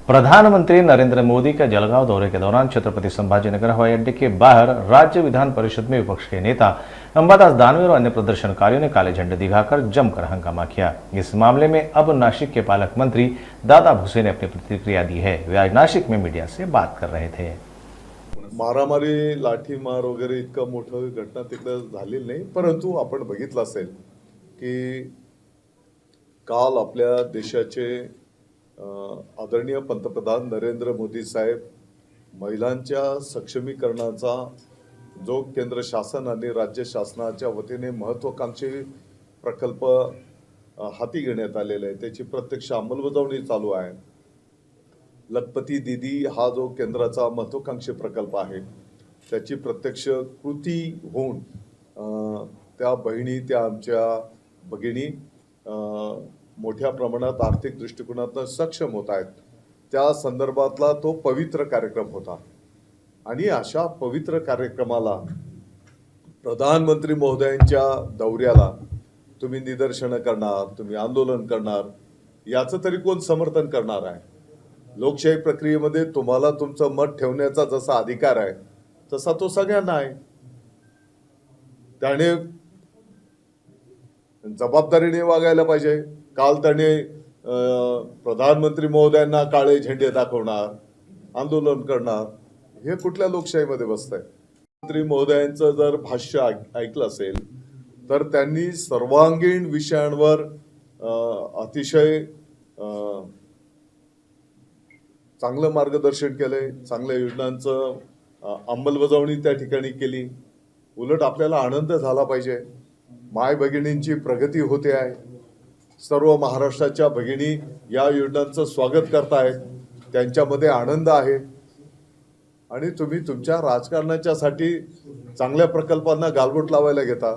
प्रधानमंत्री नरेंद्र मोदी के जलगांव दौरे के दौरान छत्रपति संभाजीनगर हवाई अड्डे के बाहर राज्य विधान परिषद में विपक्ष के नेता अंबादास दानवे और अन्य प्रदर्शनकारियों ने काले झंडे दिखाकर जमकर हंगामा किया। इस मामले में अब नासिक के पालक मंत्री दादा भुसे ने अपनी प्रतिक्रिया दी है। वे आज नासिक में मीडिया से बात कर रहे थे। मारामारी लाठीमार वगैरे इतकं मोठं घटना तिकडे झालेली नाही, परंतु आपण बघितलं असेल की काल आपल्या देशाचे आदरणीय पंतप्रधान नरेंद्र मोदी साहेब महिलांच्या सक्षमीकरणाचा जो केंद्र शासन आणि राज्य शासनाच्या वतीने महत्त्वाकांक्षी प्रकल्प हाती घेण्यात आलेला आहे त्याची प्रत्यक्ष अंमलबजावणी चालू आहे। लखपती दीदी हा जो केंद्राचा महत्त्वाकांक्षी प्रकल्प आहे त्याची प्रत्यक्ष कृती होऊन त्या बहिणी त्या आमच्या भगिनी मोठ्या प्रमाणात आर्थिक दृष्टिकोनातून सक्षम होत आहेत। त्या संदर्भातला तो पवित्र कार्यक्रम होता आणि अशा पवित्र कार्यक्रमाला प्रधानमंत्री महोदयांच्या दौऱ्याला तुम्ही निदर्शनं करणार, तुम्ही आंदोलन करणार, याचं तरी कोण समर्थन करणार आहे? लोकशाही प्रक्रियेमध्ये तुम्हाला तुमचं मत ठेवण्याचा जसा अधिकार आहे तसा तो सगळ्यांना आहे। त्याने जबाबदारीने वागायला पाहिजे। काल त्याने प्रधानमंत्री महोदयांना काळे झेंडे दाखवणार, आंदोलन करणार, हे कुठल्या लोकशाहीमध्ये बसतंय? मंत्री महोदयांचं जर भाष्य ऐकलं असेल तर त्यांनी सर्वांगीण विषयांवर अतिशय चांगलं मार्गदर्शन केलंय, चांगल्या योजनांचं अंमलबजावणी त्या ठिकाणी केली। उलट आपल्याला आनंद झाला पाहिजे। माय भगिनींची प्रगती होते आहे। सर्व महाराष्ट्राच्या भगिनी या योजनांचं स्वागत करतायत, त्यांच्यामध्ये आनंद आहे आणि तुम्ही तुमच्या राजकारणाच्यासाठी चांगल्या प्रकल्पांना गालबोट लावायला घेता।